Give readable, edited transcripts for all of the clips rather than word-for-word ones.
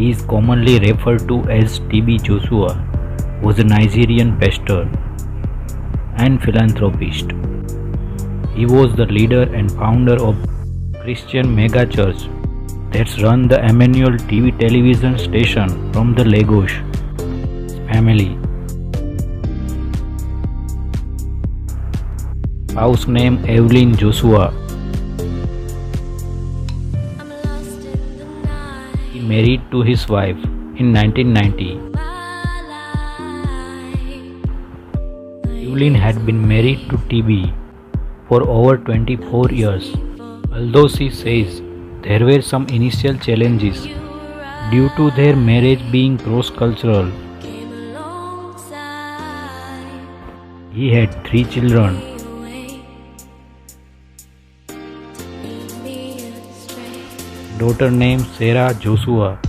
He is commonly referred to as TB Joshua, was a Nigerian pastor and philanthropist. He was the leader and founder of Christian megachurch that's run the Emmanuel TV television station from the Lagos family. Spouse name Evelyn Joshua. He married to his wife in 1990. Evelyn had been married to TB for over 24 years. Although she says there were some initial challenges due to their marriage being cross-cultural. He had 3 children. Daughter named Sarah Joshua.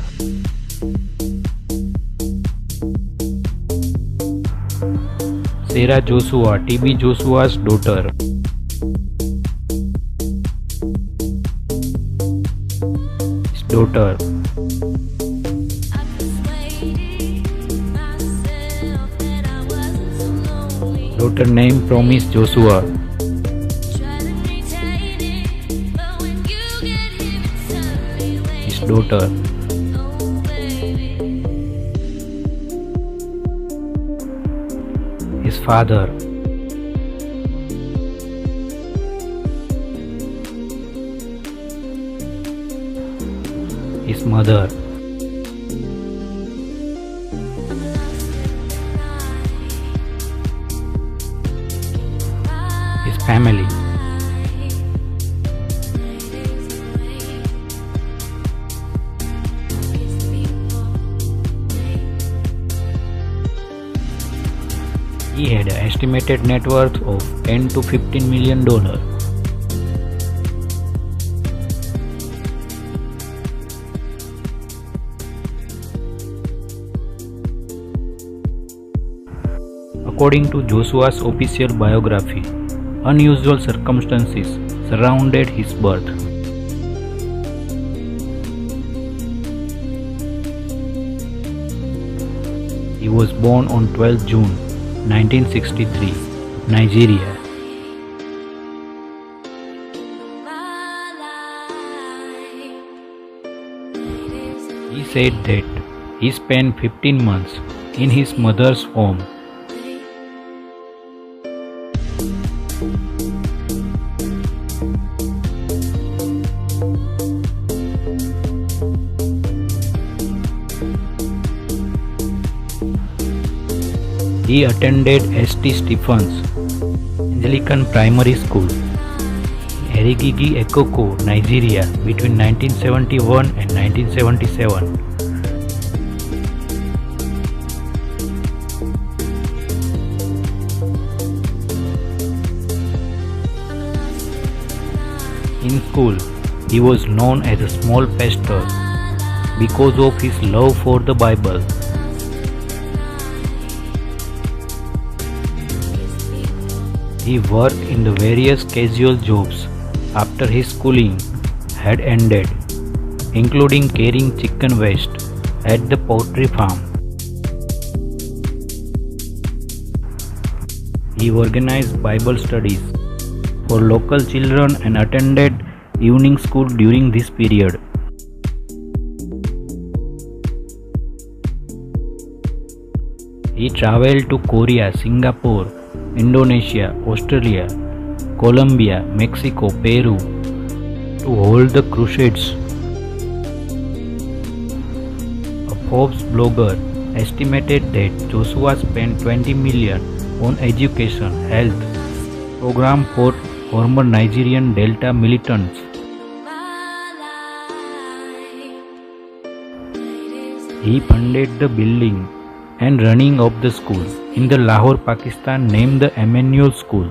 Sarah Joshua, TB Joshua's daughter. His daughter. Daughter named Promise Joshua. His daughter. His father. His mother. His family. He had an estimated net worth of $10 to $15 million. According to Joshua's official biography, unusual circumstances surrounded his birth. He was born on 12 June 1963, Nigeria. He said that he spent 15 months in his mother's home. He attended St. Stephen's Anglican Primary School in Erigigi, Ekoko, Nigeria between 1971 and 1977. In school, he was known as a small pastor because of his love for the Bible. He worked in the various casual jobs after his schooling had ended, including carrying chicken waste at the poultry farm. He organized Bible studies for local children and attended evening school during this period. He traveled to Korea, Singapore, Indonesia, Australia, Colombia, Mexico, Peru to hold the crusades. A Forbes blogger estimated that Joshua spent $20 million on education, health program for former Nigerian Delta militants. He funded the building and running of the school in the Lahore, Pakistan named the Emmanuel School.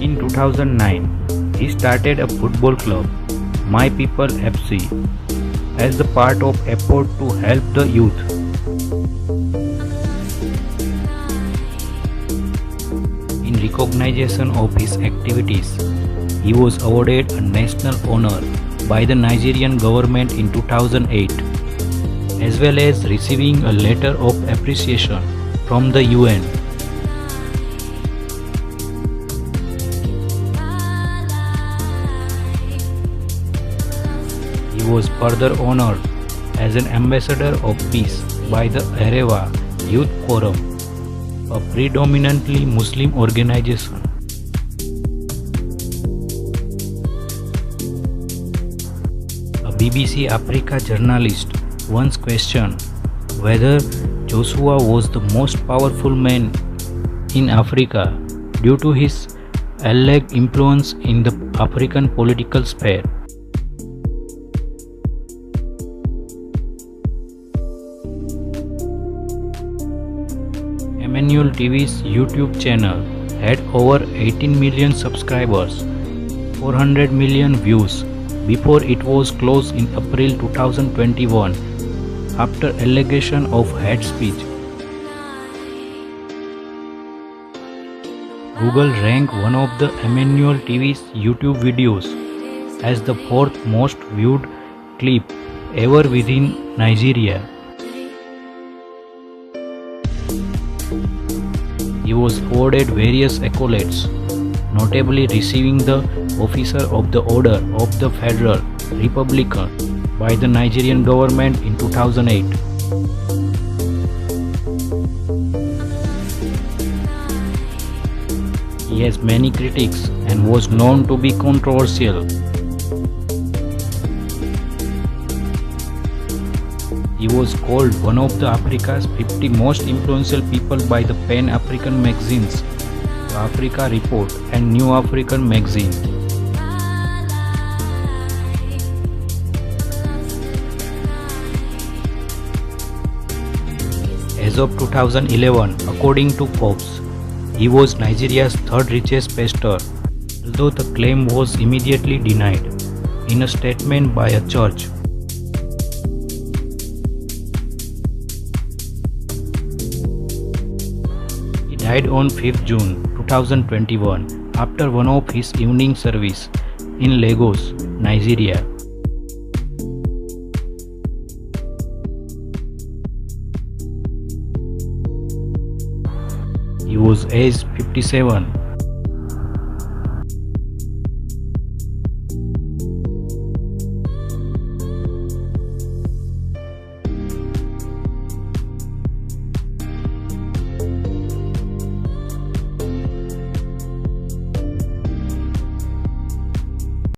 In 2009, he started a football club, My People FC, as the part of effort to help the youth. In recognition of his activities, He was awarded a national honor by the Nigerian government in 2008, as well as receiving a letter of appreciation from the UN. He was further honored as an ambassador of peace by the Areva Youth Forum, a predominantly Muslim organization. A BBC Africa journalist once questioned whether Joshua was the most powerful man in Africa due to his alleged influence in the African political sphere. Emmanuel TV's YouTube channel had over 18 million subscribers, 400 million views before it was closed in April 2021 after allegation of hate speech. Google ranked one of the Emmanuel TV's YouTube videos as the fourth most viewed clip ever within Nigeria. He was awarded various accolades, notably receiving the Officer of the Order of the Federal Republic by the Nigerian government in 2008. He has many critics and was known to be controversial. He was called one of the Africa's 50 most influential people by the Pan-African magazines, The Africa Report and New African magazine. As of 2011, according to Forbes, he was Nigeria's third richest pastor, although the claim was immediately denied in a statement by a church. He died on 5th June 2021 after one of his evening service in Lagos, Nigeria. He was aged 57.